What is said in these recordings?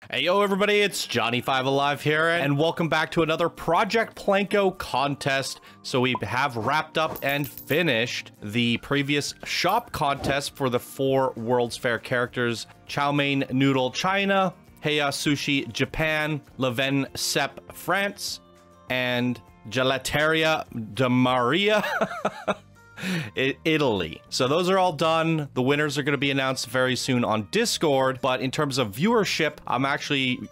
Hey, yo, everybody, it's Johnny5 Alive here, and welcome back to another Project PlanCo contest. So we have wrapped up and finished the previous shop contest for the 4 World's Fair characters: Chow Mein Noodle China, Heya Sushi Japan, Leven Sep France, and Gelateria de Maria Italy. So those are all done. The winners are going to be announced very soon on Discord, but in terms of viewership,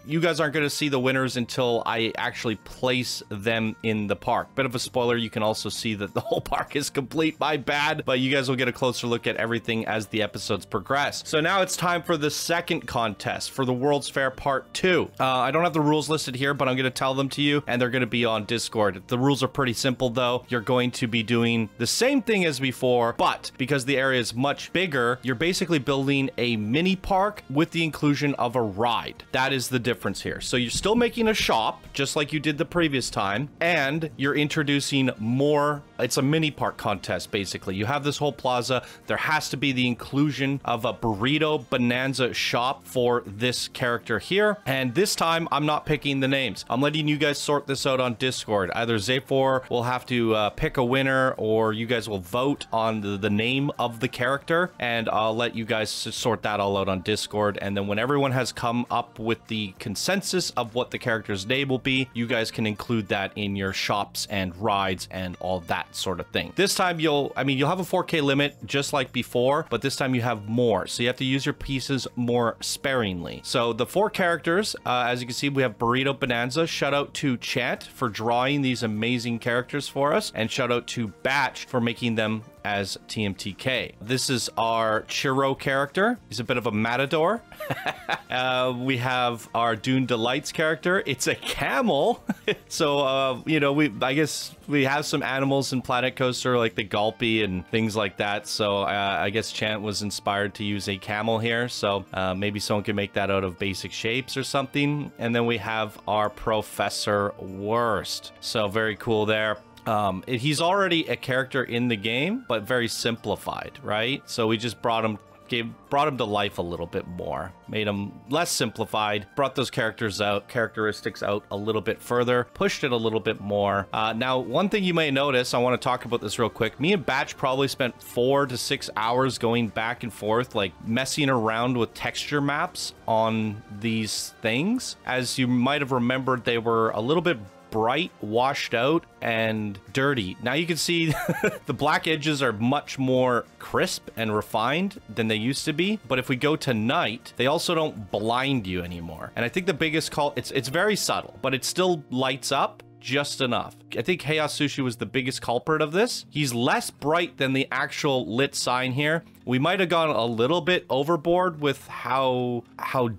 you guys aren't going to see the winners until I actually place them in the park. Bit of a spoiler, you can also see that the whole park is complete. My bad, but you guys will get a closer look at everything as the episodes progress. So now it's time for the second contest for the World's Fair Part 2. I don't have the rules listed here, but I'm going to tell them to you, and they're going to be on Discord. The rules are pretty simple, though. You're going to be doing the same thing as before, but because the area is much bigger, you're basically building a mini park with the inclusion of a ride. That is the difference here. So you're still making a shop, just like you did the previous time, and you're introducing more. It's a mini park contest, basically. You have this whole plaza. There has to be the inclusion of a burrito bonanza shop for this character here. And this time, I'm not picking the names. I'm letting you guys sort this out on Discord. Either Zafor will have to pick a winner, or you guys will vote on the name of the character, and I'll let you guys sort that all out on Discord. And then when everyone has come up with the consensus of what the character's name will be, you guys can include that in your shops and rides and all that sort of thing. This time you'll have a 4K limit just like before, but this time you have more, so you have to use your pieces more sparingly. So the 4 characters, as you can see, we have Burrito Bonanza. Shout out to Chant for drawing these amazing characters for us, and shout out to Batch for making them as TMTK. This is our Chiro character. He's a bit of a matador. We have our Dune Delights character. It's a camel. So, I guess we have some animals in Planet Coaster, like the Gulpy and things like that. So I guess Chant was inspired to use a camel here. So maybe someone can make that out of basic shapes or something. And then we have our Professor Worst. So very cool there. He's already a character in the game, but very simplified, right? So we just brought him to life a little bit more, made him less simplified, brought those characteristics out a little bit further, pushed it a little bit more. Now, one thing you may notice, I want to talk about this real quick. Me and Batch probably spent 4 to 6 hours going back and forth, like messing around with texture maps on these things. As you might have remembered, they were a little bit bright, washed out, and dirty. Now you can see the black edges are much more crisp and refined than they used to be. But if we go to night, they also don't blind you anymore. And I think the biggest it's very subtle, but it still lights up just enough. I think Heya Sushi was the biggest culprit of this. He's less bright than the actual lit sign here. We might have gone a little bit overboard with how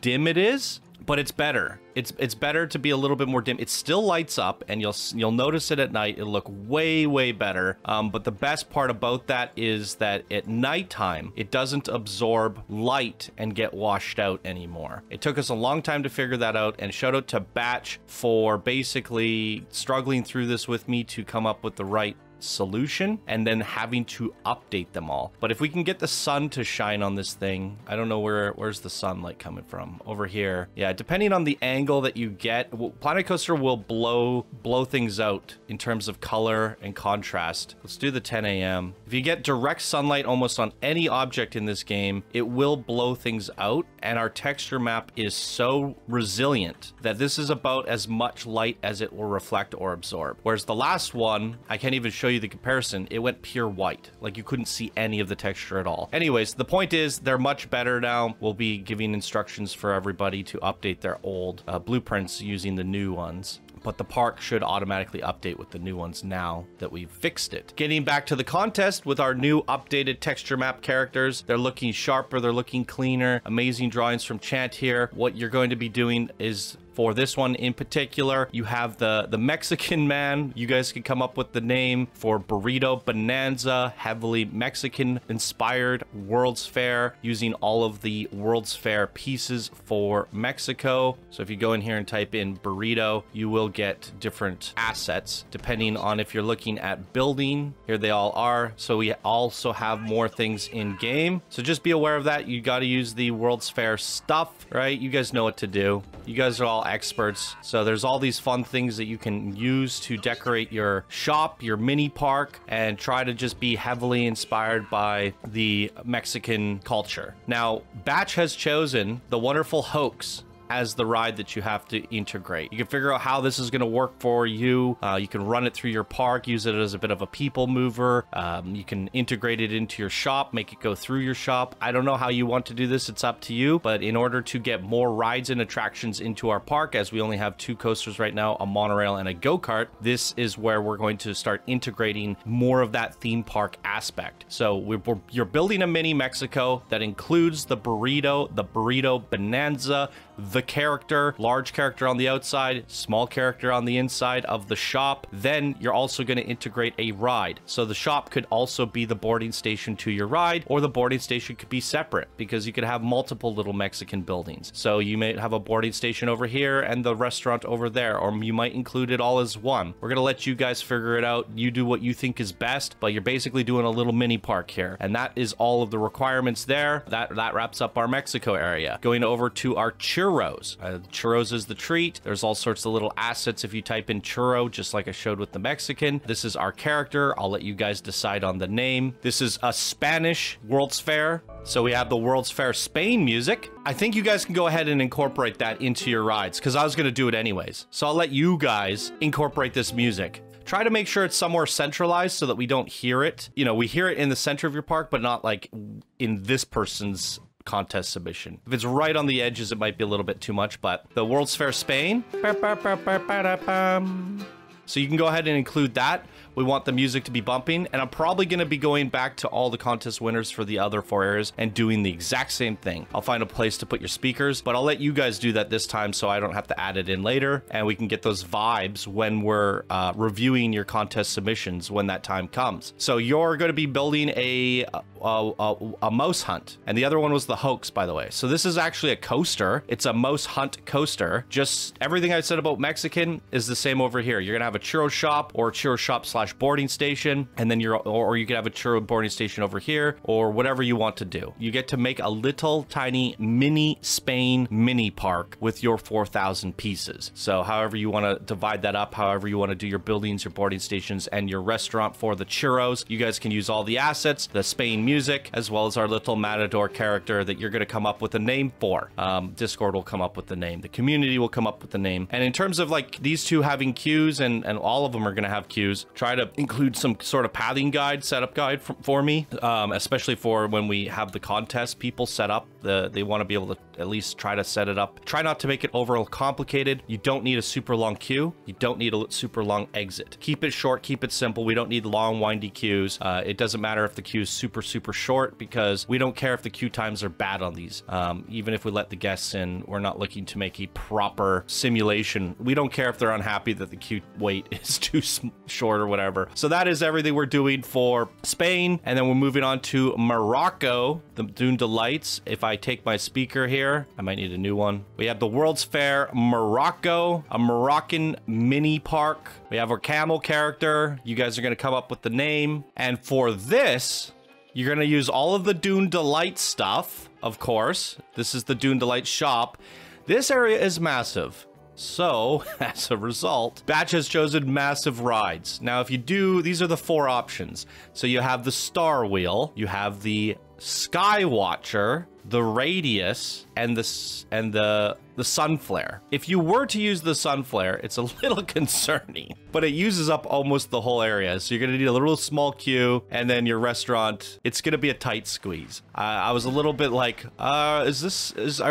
dim it is, but it's better. It's better to be a little bit more dim. It still lights up, and you'll notice it at night. It'll look way better. But the best part about that is that at nighttime, it doesn't absorb light and get washed out anymore. It took us a long time to figure that out, and shout out to Batch for basically struggling through this with me to come up with the right solution and then having to update them all. But if we can get the sun to shine on this thing, I don't know where's the sunlight coming from. Over here. Yeah, depending on the angle that you get, Planet Coaster will blow things out in terms of color and contrast. Let's do the 10 a.m. If you get direct sunlight almost on any object in this game, it will blow things out, and our texture map is so resilient that this is about as much light as it will reflect or absorb. Whereas the last one, I can't even show you the comparison, it went pure white. Like, you couldn't see any of the texture at all. Anyways, the point is they're much better now. We'll be giving instructions for everybody to update their old blueprints using the new ones. But the park should automatically update with the new ones now that we've fixed it. Getting back to the contest with our new updated texture map characters, they're looking sharper, they're looking cleaner. Amazing drawings from Chant here. What you're going to be doing is, for this one in particular, you have the Mexican man. You guys can come up with the name for Burrito Bonanza, heavily Mexican inspired World's Fair, using all of the World's Fair pieces for Mexico. So if you go in here and type in burrito, you will get different assets depending on if you're looking at building. Here they all are. So we also have more things in game. So just be aware of that. You got to use the World's Fair stuff, right? You guys know what to do. You guys are all experts. So there's all these fun things that you can use to decorate your shop, your mini park, and try to just be heavily inspired by the Mexican culture. Now, Batch has chosen the wonderful Hoax as the ride that you have to integrate. You can figure out how this is going to work for you. You can run it through your park, use it as a bit of a people mover. You can integrate it into your shop, make it go through your shop. I don't know how you want to do this. It's up to you. But in order to get more rides and attractions into our park, as we only have 2 coasters right now, a monorail and a go-kart, this is where we're going to start integrating more of that theme park aspect. So you're building a mini Mexico that includes the burrito bonanza, the character, large character on the outside, small character on the inside of the shop. Then you're also going to integrate a ride. So the shop could also be the boarding station to your ride, or the boarding station could be separate because you could have multiple little Mexican buildings. So you may have a boarding station over here and the restaurant over there, or you might include it all as one. We're going to let you guys figure it out. You do what you think is best, but you're basically doing a little mini park here. And that is all of the requirements there. That wraps up our Mexico area. Going over to our churros. Churros is the treat. There's all sorts of little assets if you type in churro, just like I showed with the Mexican. This is our character. I'll let you guys decide on the name. This is a Spanish World's Fair. So we have the World's Fair Spain music. I think you guys can go ahead and incorporate that into your rides because I was going to do it anyways. So I'll let you guys incorporate this music. Try to make sure it's somewhere centralized so that we don't hear it. You know, we hear it in the center of your park, but not like in this person's contest submission. If it's right on the edges, it might be a little bit too much, but the World's Fair Spain. So you can go ahead and include that. We want the music to be bumping, and I'm probably going to be going back to all the contest winners for the other 4 areas and doing the exact same thing. I'll find a place to put your speakers, but I'll let you guys do that this time so I don't have to add it in later, and we can get those vibes when we're reviewing your contest submissions when that time comes. So you're going to be building a mouse hunt, and the other one was the Hoax, by the way. So this is actually a coaster. It's a mouse hunt coaster. Just everything I said about Mexican is the same over here. You're going to have a churro shop or churro shop / boarding station, and then or you could have a churro boarding station over here, or whatever you want to do. You get to make a little tiny mini Spain mini park with your 4,000 pieces. So however you want to divide that up, however you want to do your buildings, your boarding stations, and your restaurant for the churros, you guys can use all the assets, the Spain music, as well as our little matador character that you're going to come up with a name for. Discord will come up with the name. The community will come up with the name. And in terms of like these two having queues, and all of them are going to have queues, try to include some sort of pathing guide, setup guide for me, especially for when we have the contest. People set up they want to be able to at least try to set it up. Try not to make it over complicated. You don't need a super long queue. You don't need a super long exit. Keep it short, keep it simple. We don't need long, windy queues. It doesn't matter if the queue is super short, because we don't care if the queue times are bad on these. Even if we let the guests in, we're not looking to make a proper simulation. We don't care if they're unhappy that the queue wait is too short or whatever. So that is everything we're doing for Spain. And then we're moving on to Morocco, the Dune Delights. If I take my speaker here, I might need a new one. We have the World's Fair Morocco, a Moroccan mini park. We have our camel character. You guys are going to come up with the name. And for this, you're going to use all of the Dune Delight stuff, of course. This is the Dune Delight shop. This area is massive. So, as a result, Batch has chosen massive rides. Now, if you do, these are the 4 options. So you have the Star Wheel, you have the Skywatcher, the Radius, and the Sunflare. If you were to use the Sunflare, it's a little concerning, but it uses up almost the whole area. So you're going to need a little small queue, and then your restaurant, it's going to be a tight squeeze. I was a little bit like, are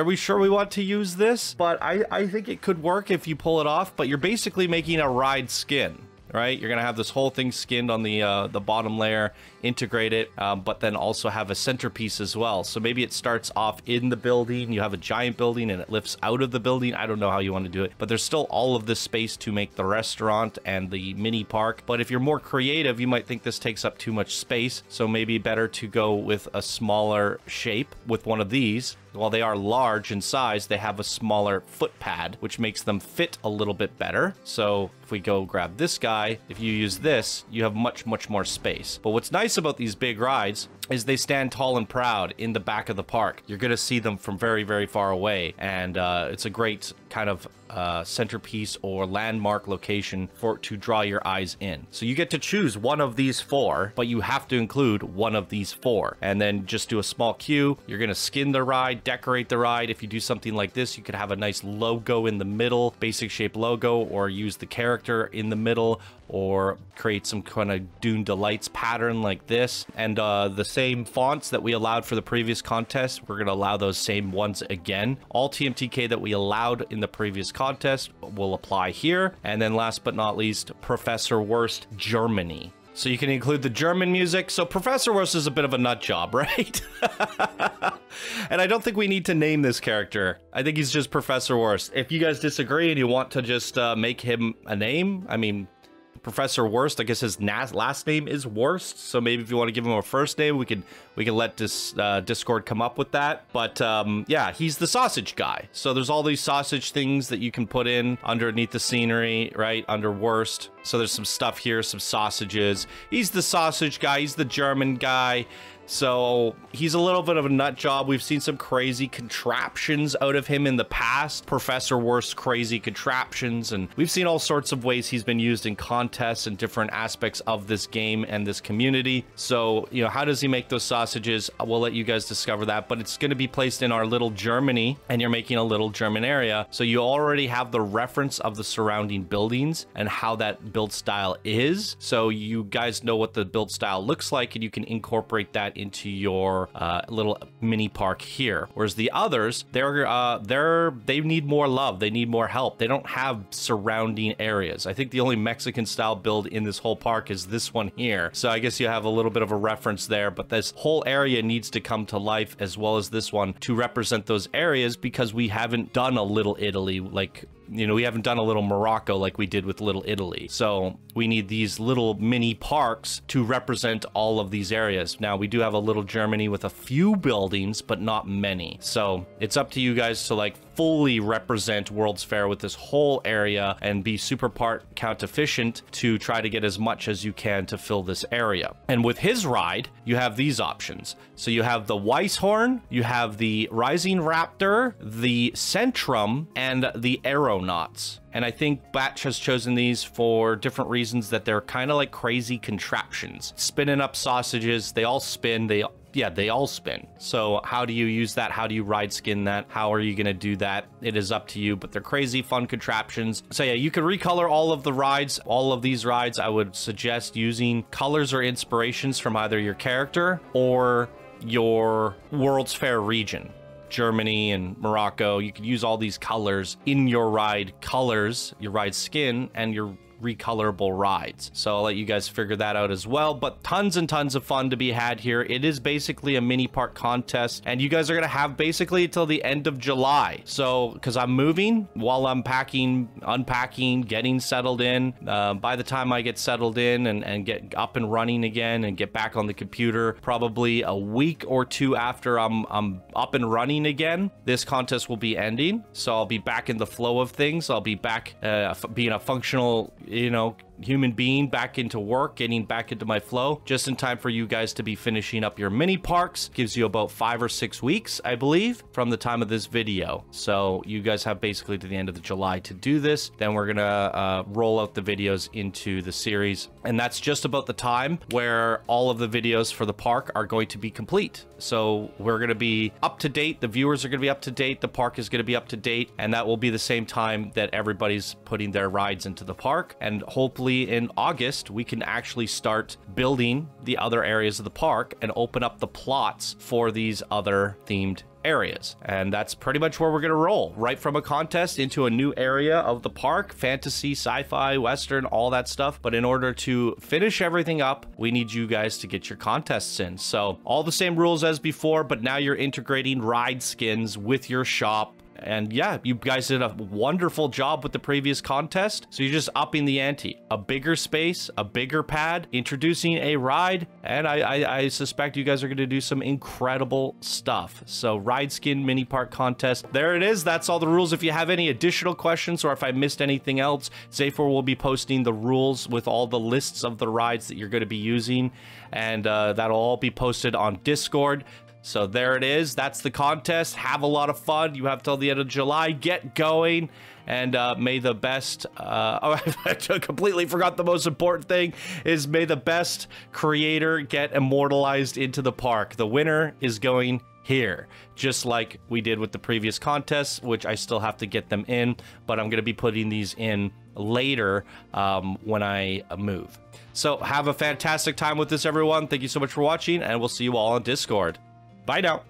we sure we want to use this? But I think it could work if you pull it off, but you're basically making a ride skin. Right, you're gonna have this whole thing skinned on the bottom layer, integrate it, but then also have a centerpiece as well. So maybe it starts off in the building, you have a giant building, and it lifts out of the building. I don't know how you want to do it, but there's still all of this space to make the restaurant and the mini park. But if you're more creative, you might think this takes up too much space, so maybe better to go with a smaller shape with one of these. while they are large in size, they have a smaller foot pad, which makes them fit a little bit better. So if we go grab this guy, if you use this, you have much more space. But what's nice about these big rides is they stand tall and proud in the back of the park. You're going to see them from very far away, and it's a great kind of centerpiece or landmark location to draw your eyes in. So you get to choose one of these 4, but you have to include one of these 4, and then just do a small queue. You're going to skin the ride, decorate the ride. If you do something like this, you could have a nice logo in the middle, basic shape logo, or use the character in the middle, or create some kind of Dune Delights pattern like this. And the same fonts that we allowed for the previous contest, we're going to allow those same ones again. All TMTK that we allowed in the previous contest will apply here. And then last but not least, Professor Worst Germany. So you can include the German music. So Professor Worst is a bit of a nut job, right? And I don't think we need to name this character. I think he's just Professor Worst. If you guys disagree and you want to just make him a name, I mean, Professor Worst, I guess his last name is Worst, so maybe if you want to give him a first name, we can let this Discord come up with that. But yeah, he's the sausage guy. So there's all these sausage things that you can put in underneath the scenery, right, under Worst. So there's some stuff here, some sausages. He's the sausage guy. He's the German guy. So he's a little bit of a nut job. We've seen some crazy contraptions out of him in the past. Professor Worst's crazy contraptions. And we've seen all sorts of ways he's been used in contests and different aspects of this game and this community. So, you know, how does he make those sausages? We'll let you guys discover that. But it's going to be placed in our little Germany, and you're making a little German area. So you already have the reference of the surrounding buildings and how that build style is. So you guys know what the build style looks like, and you can incorporate that into your little mini park here. Whereas the others, they need more love, they need more help. They don't have surrounding areas. I think the only Mexican style build in this whole park is this one here. So I guess you have a little bit of a reference there, but this whole area needs to come to life, as well as this one, to represent those areas, because we haven't done a Little Italy like, you know, we haven't done a little Morocco like we did with Little Italy. So we need these little mini parks to represent all of these areas. Now, we do have a little Germany with a few buildings, but not many. So it's up to you guys to like fully represent World's Fair with this whole area and be super part count efficient to try to get as much as you can to fill this area. And with his ride, you have these options. So you have the Weisshorn, you have the Rising Raptor, the Centrum, and the Aeronauts. And I think Batch has chosen these for different reasons, that they're kind of like crazy contraptions. Spinning up sausages, they all spin, they all spin. So how do you use that? How do you ride skin that? How are you going to do that? It is up to you, but they're crazy fun contraptions. So yeah, you can recolor all of the rides, all of these rides. I would suggest using colors or inspirations from either your character or your World's Fair region. Germany and Morocco, you could use all these colors in your ride colors, your ride skin, and your recolorable rides. So I'll let you guys figure that out as well, but tons and tons of fun to be had here. It is basically a mini park contest, and you guys are gonna have basically until the end of July. So because I'm moving while I'm packing, unpacking, getting settled in, by the time I get settled in and get up and running again and get back on the computer, probably a week or two after I'm up and running again, this contest will be ending. So I'll be back in the flow of things. I'll be back being a functional, you know, human being, back into work, getting back into my flow, just in time for you guys to be finishing up your mini parks. Gives you about 5 or 6 weeks, I believe, from the time of this video. So you guys have basically to the end of July to do this. Then we're gonna roll out the videos into the series, and that's just about the time where all of the videos for the park are going to be complete. So we're gonna be up to date, the viewers are gonna be up to date, the park is gonna be up to date, and that will be the same time that everybody's putting their rides into the park. And hopefully in August, we can actually start building the other areas of the park and open up the plots for these other themed areas. And that's pretty much where we're gonna roll, right from a contest into a new area of the park, fantasy, sci-fi, western, all that stuff. But in order to finish everything up, we need you guys to get your contests in. So all the same rules as before, but now you're integrating ride skins with your shop And yeah, you guys did a wonderful job with the previous contest. So you're just upping the ante. A bigger space, a bigger pad, introducing a ride, and I suspect you guys are going to do some incredible stuff. So ride skin mini park contest. There it is. That's all the rules. If you have any additional questions or if I missed anything else, Zafor will be posting the rules with all the lists of the rides that you're going to be using, and that'll all be posted on Discord. So there it is. That's the contest. Have a lot of fun. You have till the end of July. Get going. And may the best... oh, I completely forgot the most important thing is may the best creator get immortalized into the park. The winner is going here, just like we did with the previous contests, which I still have to get them in, but I'm going to be putting these in later when I move. So have a fantastic time with this, everyone. Thank you so much for watching, and we'll see you all on Discord. Bye now.